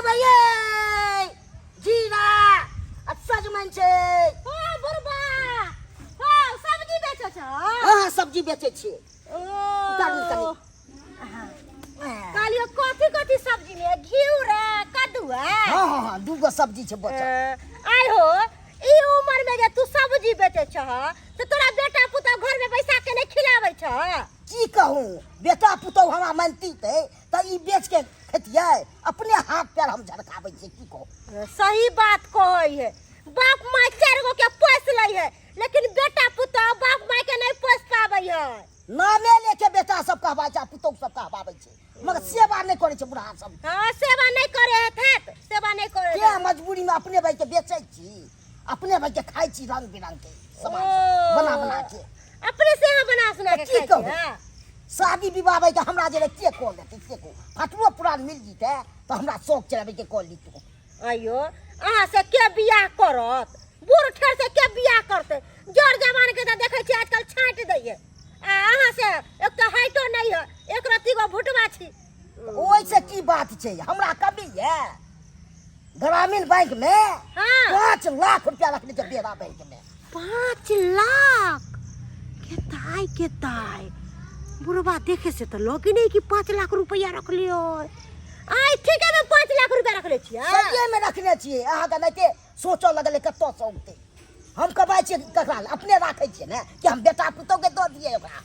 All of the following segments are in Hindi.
भैया जीरा सजमन छे ओ बुरबा ओ सब्जी बेचै छ हां सब्जी बेचे छी ओ तनी कालियो कथी कथी सब्जी में घिउरा कद्दुआ हां दूगो सब्जी छे बचल आय हो ई उम्र में जे तू सब्जी बेचै छ तो तोरा बेटा पुता घर में पैसा के नहीं खिलाबै छ की कहूं बेटा पुतौ हमरा मानती ते त ई बेच के खेतियै अपने हाथ पैर हम झड़काबै छी की कहूं सही बात कहै है बाप माय चार गो के पोस लै है लेकिन बेटा पुता बाप माय के नहीं पोस पाबै है नामे लेके बेटा सब कहबा छै पुतौ सब कहबाबै छै मगर सेवा नहीं करे छै बुढ़ा सब हां सेवा नहीं करे है सेवा नहीं करे के मजबूरी में अपने भाई के बेचै छी अपने भाई के खाइ छी रंग बिरंग के सामान बना के अपने से यहाँ बना सुना के खाइ छी शादी विवाह भाई के हमरा जे के कॉल देते से को फटुओ पुरान मिल जीते तो हमरा शौक चलाबे के कॉल लीतू अयो अहाँ से के बियाह करत बूढ़ ठेर से के बियाह करते जड़ जवान के त देखै छी आजकल छांट दैए आ अहाँ से एक तो हाइटो नहीं है एक रत्ती गो भुटवा छी ओइ से की बात छै हमरा कभी है ग्रामीण बैंक में हां 5 लाख रुपया रखने के बेरा बैंक में 5 लाख के ताई बुढ़वा देखे से तो लगे नहीं कि 5 लाख रुपया रख लियो आई ठीक है मैं 5 लाख रुपया रख ले छी सजे में रखने छी अहाँ के नहीं सोचो लगले कतो सौते हम कहबै छी ककरा अपने राखै छी ने कि हम बेटा पुतो के दो दिए ओकरा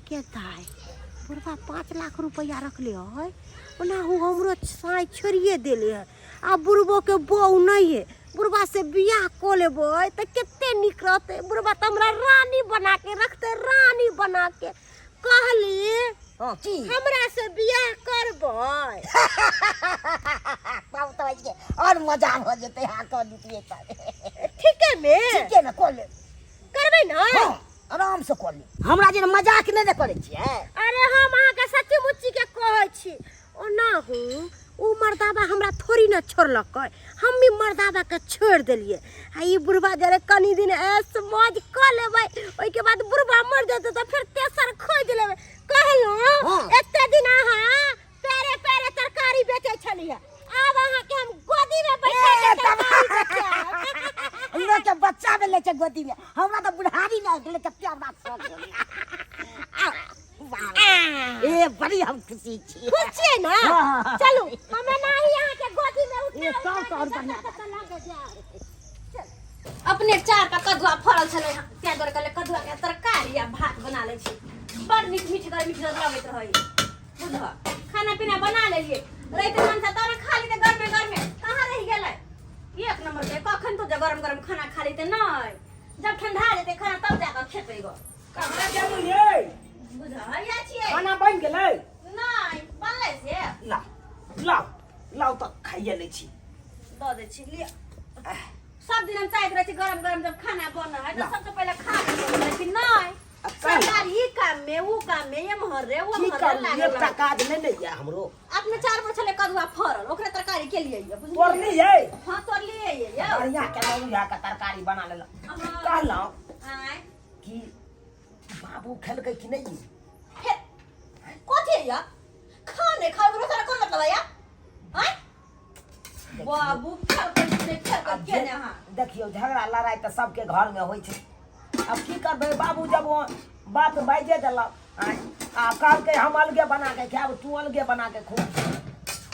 के ताई बुढ़वा 5 लाख रुपया रख ले है ओना हमरो साई छोड़िए देले है आ बुढ़बो के बहू नहीं है बुढ़वा से बियाह को लेबै त केते निक रहते बुढ़वा त हमरा रानी बना के रखते रानी बना के कहली हां की हमरा से बियाह करबै बाबू तो के और मजा हो जते हां कर दीतिए ठीक है में ठीक है ना कर ले करबै ना हां आराम से कर ले हमरा जे मजाक नहीं करे छिए अरे हम अहाँ के सच्ची मुच्ची के कहै छी ओना हूं उ मर्दाबा हमरा थोड़ी न छोड़लक हम भी मर्दाबा के छोड़ देलिए आ ई बुढ़वा जरे कनी दिन ऐस मौज क लेबै ओइ के बाद बुढ़वा मर जेतै त फिर तेसर खोज लेबै कहलो एते दिन अहाँ पेरे पेरे तरकारी बेचै छलिए अब अहाँ के हम गोदी में बैठा के तरकारी बेचै हमरा के बच्चा में ले के गोदी में हमरा तो बुढ़ारी ना गेले के प्यार शौक ए बड़ी हम खुशी छी खुशी है ना चलो हमें नहीं यहाँ के गोदी में ये सब और बढ़िया अपने चार का कद्दुआ फरल छले क्या दर कले कद्दुआ के तरकारी या भात बना ले छी बड़ मीठ मीठ कर मीठ लगत रहई बुझ खाना पीना बना लेलिए रहिते मन से तोरा खा ली घर में कहां रह गेलै एक नंबर के कखन तो गरम गरम खाना खा ली ते नहीं जब ठंडा जेते खाना तब जाकर खेबै गो कहां जानु ये बुझ या छिए खाना बन गेलै नहीं बनले से लाओ तो खाइए ले छी दो दे छी लिया सब दिन हम चाहते रहते गरम गरम जब खाना बन है तो सबसे पहले खा लेते लेकिन नहीं सरकार ही काम में वो काम में ये महर रे वो महर लागे ये काज नहीं ले या हमरो अपने चार पर छले कदुआ फरल ओकरे तरकारी के लिए ये बुझलिए तोर नहीं है हां तोर लिए ये बढ़िया के लोहिया का तरकारी बना लेला कहलौ आय कि बाबू खेलकै कि नहीं कोथी या खाने खाए रो सारा कोन मतलब या हैं बाबू खेल ने हां देखियो झगड़ा लड़ाई तो सबके घर में होई छे अब की करबे बाबू जब बात बाइजे देलक आ कहल के हम अलगे बना के खाब तू अलगे बना के खो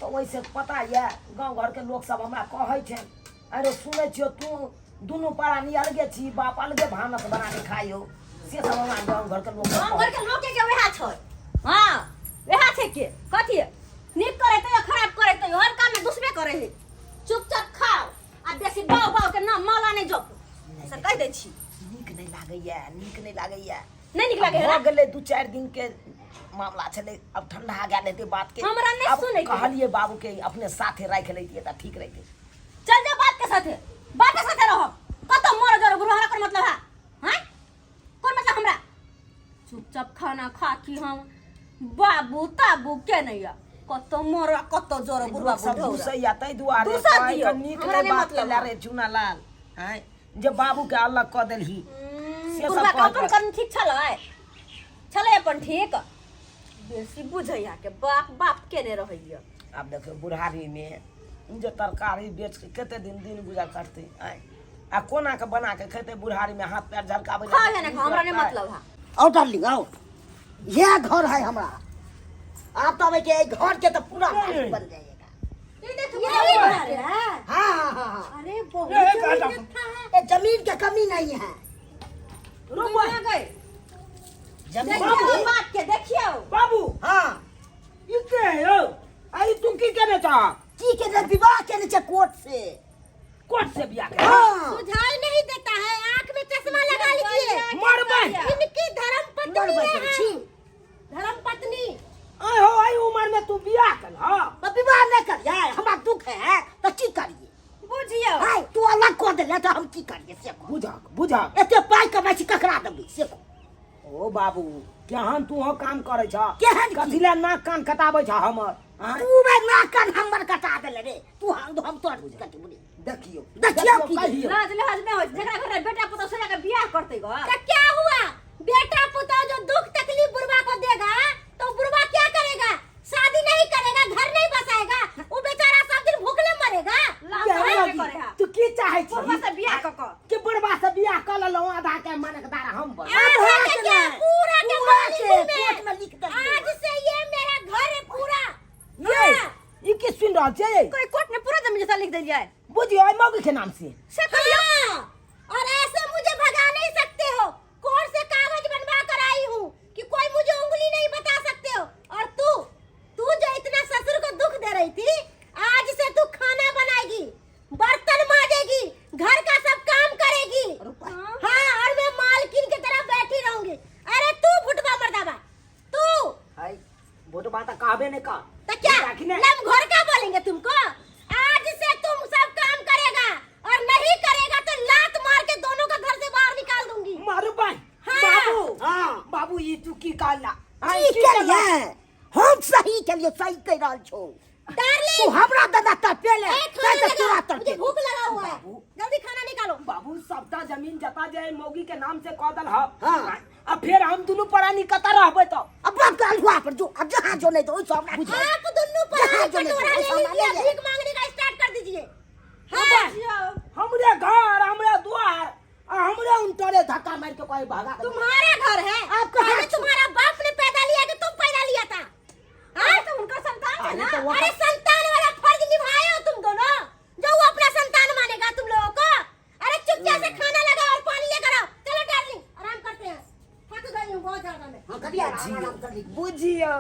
तो वैसे पता ये गांव घर के लोग सब हमरा कहै छे अरे सुनै छियो तू दुनू प्राणी अलगे छी बाप अलगे भानस बना के खाइयो से सब हमरा गांव घर के लोग के वेहा छै हां वेहा छै के कथी नीक करे त खराब करे त हर काम में दुश्मने करे है चुपचाप खाओ आ बेसी बाव बाव के नाम माला नहीं जप से कह दै छी नीक नहीं लागैया नहीं निक लागे हो गेले 2-4 दिन के मामला छले अब ठंडा आ गेल हेते बात के हमरा नहीं सुनै कहलिए बाबू के अपने साथे राख लेतिए त ठीक रहते चल जा बात के साथे रहो कत मोर जर गुरहरा कर मतलब है हैं कौन मतलब हमरा चुपचाप खाना खा की हम बाबू ताबू के नहीं या कत मोर कत जर गुरवा बुढ़ो सैया तै दुआरे पाई नीक रे बात के रे चुना लाल हैं जे बाबू के अलग क देलही से सब अपन करन ठीक छले अपन ठीक बेसी बुझैया के बाप केने रहैया अब देखियो बुढ़ारी में जे तरकारी बेच के कते दिन गुजर करते आय आ कोना के बना के खेते बुढ़ारी में हाथ पैर झलकावे खा है ना हमरा नहीं मतलब है। आओ डार्लिंग आओ, यह घर है हमारा। आप तो अबे के घर के तो पूरा मालिक बन जाएगा। ये देखो ये घर है। हाँ हाँ हाँ हाँ, अरे बहुत ये जमीन कहाँ अच्छा है। ये जमीन की कमी नहीं है। रुक गए जमीन देखियो बात के देखियो बाबू हाँ ये के हो आई तुम की कहने चाह की के ने विवाह के नीचे कोर्ट से। कोर्ट से बियाह के हाँ सुझाई नहीं देता है, आंख में चश्मा लगा लीजिए। मरबै इनकी धर्म पत्नी मरबै है। तो छी। धर्म पत्नी आय हो आई उम्र में तू बियाह कर हां अब विवाह नहीं कर जाए, हमारा दुख है तो की करिए। बुझियो हाय तू अलग कर दे तो हम की करिए से को। बुझा एते पाई कमाई छी ककरा देबी से को। ओ बाबू केहन तू हो काम करे छ केहन की? कथिला नाक कान कटाबै छ हमर आय तू बे नाकन हमर कटा देले रे, तू हम तोड़ कटी बुनी। देखियो देखियो की कहियो लाज लिहाज नहीं हो, झगड़ा घर में बेटा पुतौ से जाकर बियाह करते गो। क्या हुआ? बेटा पुतौ जो दुख तकलीफ बुढ़वा को देगा तो बुढ़वा क्या करेगा? शादी नहीं करेगा, घर नहीं बसाएगा, वो बेचारा सब दिन भूखले मरेगा। तू की चाहे छी बुढ़वा से बियाह क कि बुढ़वा से बियाह कर लो आधा के माने के दारा हम बन आधा के क्या? पूरा के मालिक में। कोर्ट में लिख दे। आज से ये मेरा घर है पूरा। नहीं हाँ। ई की सुन रहल छै कोई कोर्ट ने पूरा जमीन जैसा लिख दिया है। बुझियो आई मौगी के नाम से हाँ। और ऐसे मुझे भगा नहीं सकते हो। कोर्ट से कागज बनवा कर आई हूँ कि कोई मुझे उंगली नहीं बता सकते हो। और तू जो इतना ससुर को दुख दे रही थी, आज से तू खाना बनाएगी, बर्तन मांजेगी, घर का सब काम करेगी। हाँ, और मैं मालकिन की तरह बैठी रहूंगी। अरे तू फुटबा मर्दाबा, तू हाय बुढ़वा त कहबे नहीं का तो क्या लम घर का बोलेंगे तुमको? आज से तुम सब काम करेगा और नहीं करेगा तो लात मार के दोनों का घर से बाहर निकाल दूंगी। मारू भाई हाँ। बाबू हाँ बाबू ई तू की कहला की करिए, हम सही के लिए सही कह रहल छो। डार्लिंग तू हमरा दादा त पहले खाना कैसे चुरा लगा, तर मुझे के। भूख लगा हुआ है। बाबू। जल्दी खाना निकालो। बाबू सबटा जमीन जता जाए मौगी के नाम से कह दल ह हाँ। अब फिर हम दुनू परानी कता रहबै तो अब बाप का अलहुआ पर जो अब जहाँ जो नहीं तो उस हमरा बुझे। आप दोनों पर जहाँ हाथ जो नहीं कटोरा तो ले उस हमरा लीजिए, ले भीख मांगने का स्टार्ट कर दीजिए। हाँ। हमरे घर हमरे द्वार आ हमरे उनटरे धक्का मार के कोई भागा के तुम्हारा घर है। आपका अरे है। तुम्हारा बाप ने पैदा लिया कि तुम पैदा लिया था? हाँ, तो उनका संतान है अरे ना। तो वो अरे संतान वाला फर्ज निभाए हो तुम दोनों, जो वो अपना संतान मानेगा तुम लोगों को। अरे चुपचाप से खाना लगाओ और पानी लेकर आओ। चलो डार्लिंग, आराम करते हैं। थक गई हूँ बहुत ज्यादा मैं। हाँ करिए आराम कर ली। बुझियो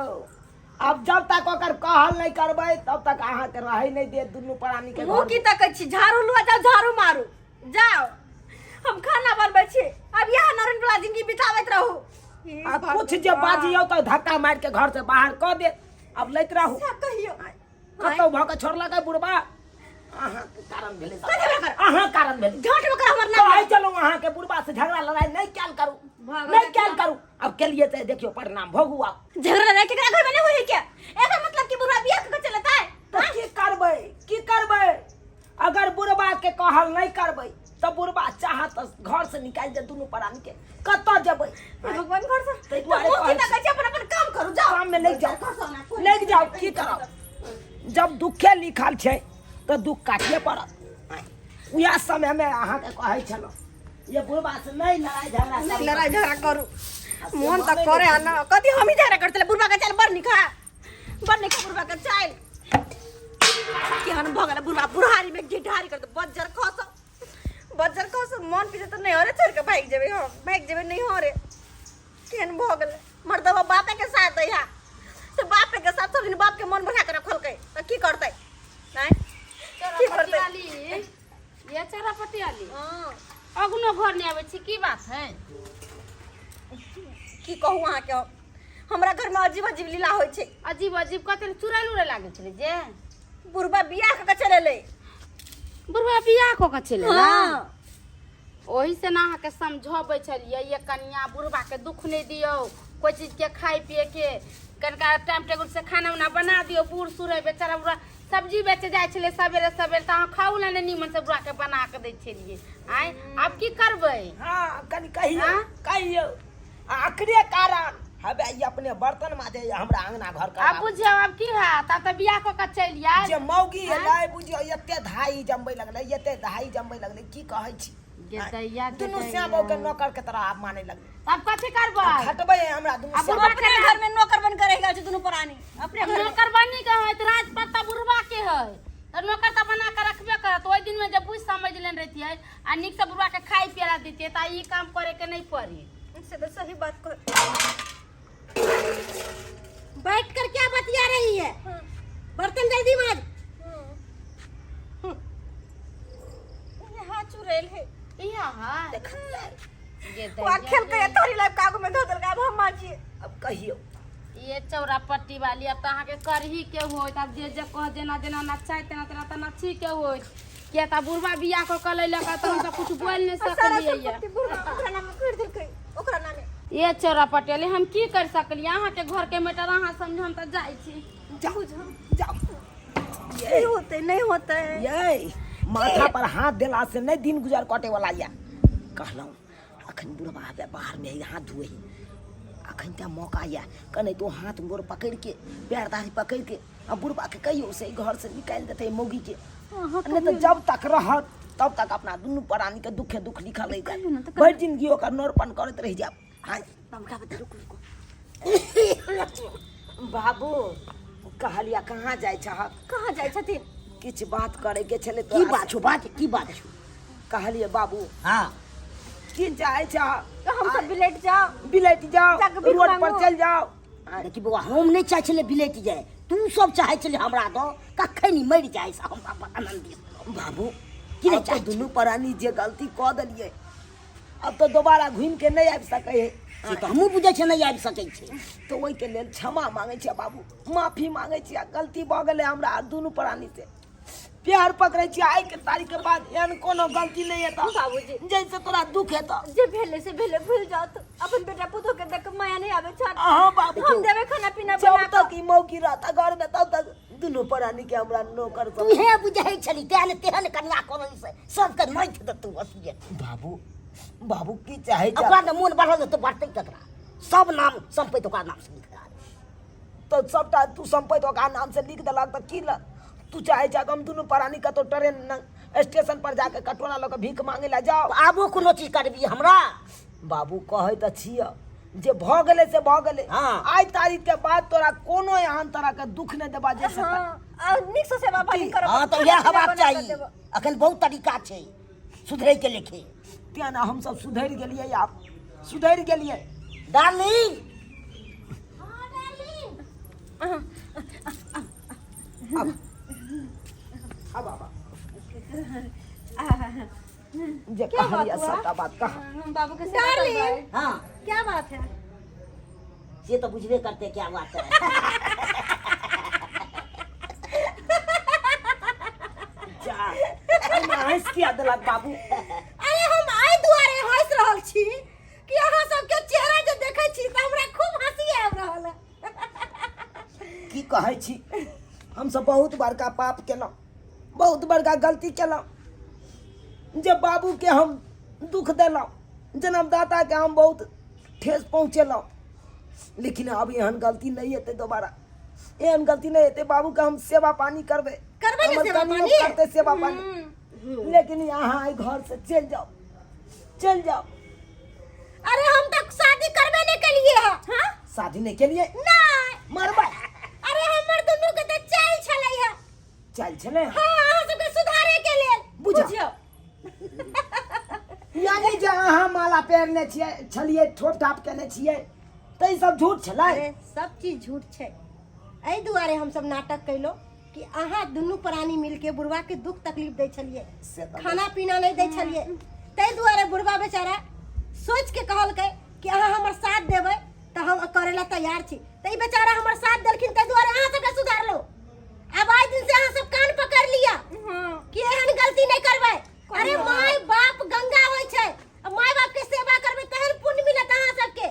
अब जब तक ओकर कहल नहीं करबै तब तक अहाँ के रहे नहीं दे दुनू परानी के मुंह घर की तक छी, झाड़ू लुआ जाओ, झाड़ू मारू जाओ। हम खाना बनबै छी, अब यहाँ नरन वाला जिंदगी बितावत रहू। आ कुछ जे बाजियो तो धक्का मार के घर से बाहर क दे। अब लैत रहू सब कहियो कतौ भ के छोड़ला के बुढ़वा अहाँ के कारण भेले कथी भेल कर? अहाँ कारण भेले झोंट में कर हमर तो नाम। आई चलो अहाँ के बुढ़वा से झगड़ा लड़ाई नहीं कैल करू भगवान नहीं कैल करू। अब के लिए तो देखियो परिणाम भोगू आप झगड़ा लड़ाई केकरा घर में नहीं होई क्या? एकर मतलब कि बुढ़वा बियाह के चलता है। तो की करबै अगर बुढ़वा के कहल नहीं करबै तो बुढ़वा चाहत घर से निकाल दे दुनू प्राणी के कत जेबै भगवान घर से ताहि तो दुआरे मुंह की कहै तक अपन अपन काम करू जाओ। काम में लग जाओ की करब जब दुखे लिखल छै तो दुख काटिए पड़त। उएह समय में अहाँ के कहै छलौ ये बुढ़वा से नहीं लड़ाई झगड़ा करू मन तक करे है ना। कथी हम ही झगड़ा करते बुढ़वा का चाल बड़ निखा बुढ़वा का चाल कि हम भगला बुढ़वा बुढ़ारी में ढिढारी कर दो बज्जर खस मन पीछे तो नहीं हो रे छोड़ के भाग जेबे नहीं हो रे केन भगल मर्दवा बापे के साथ है यहाँ तो बापे के साथ सब दिन बाप के मन बढ़ा के रखल के तो की करते नहीं की करते ये चरापटी वाली हां अगनो घर नहीं आवे छी की बात है? की कहूँ अहाँ के हमरा घर में अजीब अजीब लीला होइ छै। अजीब अजीब कते चुराइल उड़े लागे छले जे बुढ़बा बियाह के चले ले। बुढ़वा बियाह को के चले ना हाँ। ओही से ना के समझाबै छलिए ये कन्या बुढ़वा के दुख नहीं दियो, कोई चीज के खाए पिए के कनका टाइम टेबल से खाना उना बना दियो। बूढ़ सूढ़ बेचारा बुढ़ा सब्जी बेचे जाए छले सवेरे सवेरे त खाऊ ना नीमन से बुढ़ा के बना के दै छलिए। आय अब की करबै? हाँ कनी कहियो हाँ? कहियो आखिरी कारण हबे ये अपने बर्तन माजे हमरा अंगना घर का अब बुझियो अब की है ता त बियाह क के चल आय जे मौगी है लाई बुझियो एते धाई जमबै लगले एते धाई जमबै लगले की कहै छी गे दैया दुनू श्यामो के नौकर के तरह आप माने लगले अब कथि करबै खटबै हमरा दुनू अब श्याम बुढ़वा अपने घर में नौकर बन कर रह गया दुनू प्राणी अपने घर में। नौकर बनी के है त राजपत्ता बुढ़वा के है त नौकर त बना के रखबे करत ओइ दिन में जब बुझ समझ लेन रहती है आ निक से बुढ़वा के खाई पिया देते त ई काम करे के नहीं पड़ी से तो सही बात कर बैठ कर क्या बतिया रही है बर्तन जल्दी माज यहाँ चुड़ैल है इहा है गे वहाँ खेल के तोरी लाइफ कागो में धो देलका अब हम माजिए अब कहियो ये चौरा पट्टी वाली अब तो के करही के होइत अब जे जे कह देना देना नचाई तेना तेना त नची के होइत के त बुढ़वा बियाह क के लैला का त हम त कुछ बोल नहीं सकलिए ये ओकरा नाम कर देलकै ओकरा नामे ये चौरा पटेली हम की कर सकली अहाँ के घर के मैटर अहाँ समझ हम त जाई छी जाओ जाओ नहीं होते नहीं होते ये माथा पर हाथ देला से नहीं दिन गुजर कटे वाला या कहलौं अखन बुढ़वा आबे बाहर में हाथ धोए अखन त मौका या कने तो हाथ मोर पकड़ के पैर दाढ़ी पकड़ के अब बुढ़वा के कहियो से घर से निकाल देते मौगी के नहीं तो जब तक रहत तब तक अपना दुनू प्राणी के दुखे दुख लिखल रह जाए भर जिंदगी ओकर नौरपन करत रह जाब हाय बमका बता रुक रुक बाबू कहलिया कहाँ जाय छह कहाँ जाय छथिन किछ बात करे के छले की बात छौ बात की बात छौ कहलिए बाबू हां की जाय छह तो हम सब बिलेट जाओ बिलेट जाओ जाके भीख रोड पर मांगो। चल जाओ देखी बउआ हम नहीं चाहे छले बिलेट जाए तू सब चाहे छले हमरा दो कखै नहीं मर जाए से हम अपन आनंद बाबू की नहीं अब तो चाहे दुनू प्राणी जे गलती क देलिए अब तो दोबारा घूम के नहीं आबि सकै है से तो हमहू बुझे छे नहीं आबि सकै छे तो ओहि के लेल क्षमा मांगे छी बाबू माफी मांगे छी गलती भ गेलै हमरा दुनू प्राणी से प्यार पकड़े छी आइ के तारीख के बाद एहन कोनो गलती नहीं है बाबूजी। जैसे तोरा दुख है तो जे भेले से भेले भूल जाओ तो अपन बेटा पुतो के देख माया नहीं आवे छन हाँ बाबू हम देवे खाना पीना जब बना तक ई मौकी रहता घर में तब तक दुनू प्राणी के हमरा नौकर तू हे बुझे छली तेहन तेहन कन्या करन से सब के नहीं थे तू हसिए बाबू बाबू की चाहे ओकरा तो मन बढ़ल तो बढ़ते ककरा सब नाम संपत्ति ओकरा नाम से लिख तो सबटा तू संपत्ति ओकरा नाम से लिख देलक तो की ल तू चाहे हम दुनू प्राणी का तो ट्रेन स्टेशन पर जाके कटोरा लऽ के भीख मांगे ला जाओ आबो कोनो चीज करबी हमरा बाबू कहे तो छिय जे भ गेले से भ गेले हाँ। आइ तारीख के बाद तोरा कोनो एहन तरह के दुख नहीं देबा जैसे हां निक से सेवा पानी करब हाँ, तो यह हवा चाहिए अखन बहुत तरीका छै सुधरै के लेखे तें ना हम सब सुधर गेलिए आप सुधर गेलिए डार्लिंग अब जे कहलिए सबटा बात कहा बाबू के डार्लिंग हां क्या बात है ये तो बुझबे करते क्या बात है जा एना हंस किया देलक बाबू अरे हम आइ दुआरे हंस रहल छी कि अहाँ सबके चेहरा जे देखै छी त हमरा खूब हंसी आबि रहल है की कहै छी हम सब बहुत बड़का पाप केलहुँ बहुत बड़का गलती केलहुँ जब बाबू के हम दुख देलहुँ जन्मदाता के हम बहुत ठेस पहुँचेलहुँ लेकिन अब एहन गलती नहीं हेतै दोबारा एहन गलती नहीं हेतै बाबू के हम सेवा पानी करबे करबै ने हमर सेवा कनियो पानी? करतै सेवा पानी लेकिन यहाँ आई घर से चल जाओ अरे हम तक शादी करबे नहीं केलिए है हां शादी नहीं केलिए नहीं मरबै अरे हमर दुनू के त चाल छलै है चल छले हां अहाँ सबके सुधारे के लेल बुझियो यानी जे अहाँ माला पहिरने छियै छलिए ठोप ठाप केने छियै त ई सब झूठ छलै अरे सब चीज झूठ छै एहि दुआरे हम सब नाटक कैलो कि अहाँ दुनू प्राणी मिलके बुढ़वा के दुख तकलीफ दै छलिए से तऽ खाना पीना नहीं दै छलिए ताहि दुआरे बुढ़वा बेचारा सोच के कहलकै कि अहाँ हमर साथ देबै त हम करे ला तैयार छी त ई बेचारा हमर साथ देलखिन ताहि दुआरे अहाँ सबके सुधारलो अब आइ दिन से अहाँ सब कान पकड़ लिया कि एहन गलती नहीं करबै अरे माय बाप गंगा होय छै अब माय बाप के सेवा करबै तहन पुण्य मिलत अहाँ सबके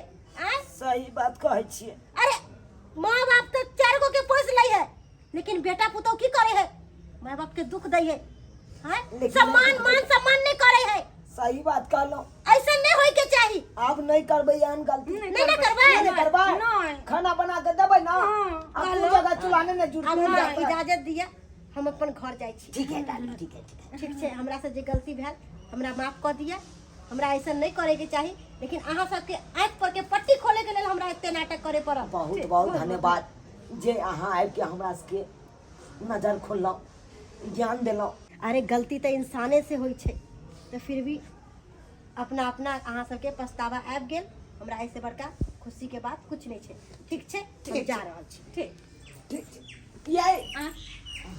आय सही बात कहै छियै अरे माँ बाप तो 4 गो के पोस लै है लेकिन बेटा पुतौ की करे है माँ बाप के दुख दै है हैं? लेकिन- सम्मान मान सम्मान नहीं करे है सही बात कहलो। ऐसा नहीं होय के चाहिए। अब नहीं करबे एहन गलती। नहीं ना करबै। नहीं करबै। नहीं। खाना बना के देबै ना। हाँ, अब तू जगह चुलाने ने जुड़ हमरा इजाजत दिया, हम अपन घर जाइ छी। ठीक है डाली, ठीक है। ठीक छै, हमरा से जे गलती भेल हमरा माफ कऽ दिया। हमरा ऐसा नहीं करे के चाहिए, लेकिन अहाँ सबके आँख पर के पट्टी खोले के लेल हमरा एते नाटक करे पड़ल। बहुत बहुत धन्यवाद जे अहाँ आबि के हमरा सबके नजर खोललौ, ज्ञान देलौ। अरे गलती तो इंसाने से होई छै, तो फिर भी अपना अपना अहाँ सबके पछतावा आबि गेल। हमरा ऐसे बड़का खुशी के बात कुछ नहीं छै। ठीक छै, हम जा रहल छी। ठीक। ठीक छै। ये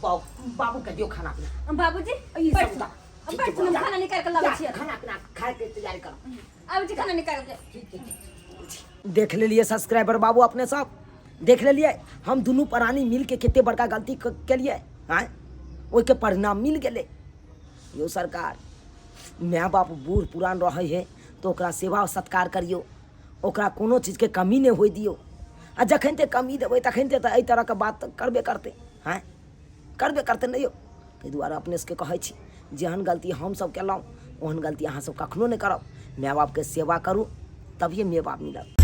बाबू के दियो खाना पीना। बाबूजी ई बैठ सब जाओ। ठीक बैठ छै, जाओ, जा। खाना निकाल के लाबै छियै। खाना पीना खाए के तैयारी करो। बाबूजी खाना निकाल के। देख लेलिए सब्सक्राइबर बाबू अपने सब देख लेलिए, हम दुनू प्राणी मिल के कितने बड़का गलती केलिए। हाँ, ओहि के परिणाम मिल गेले। यो सरकार, माय बाप बूढ़ पुरान रहे है तो ओकरा सेवा सत्कार करियो, ओकरा कोनो चीज के कमी नहीं होय दियो। आ जखन ते कमी देबै तखन ते एहि तरह के बात करबे करते। हाँ, करबे करते नहीं हो। ताहि दुआरे अपने सबके कहै छी, जेहन गलती हम सब केलहुँ ओहन गलती अहाँ सब कखनो नहीं करब। माय बाप के सेवा करू, तभिए माय बाप मिलत।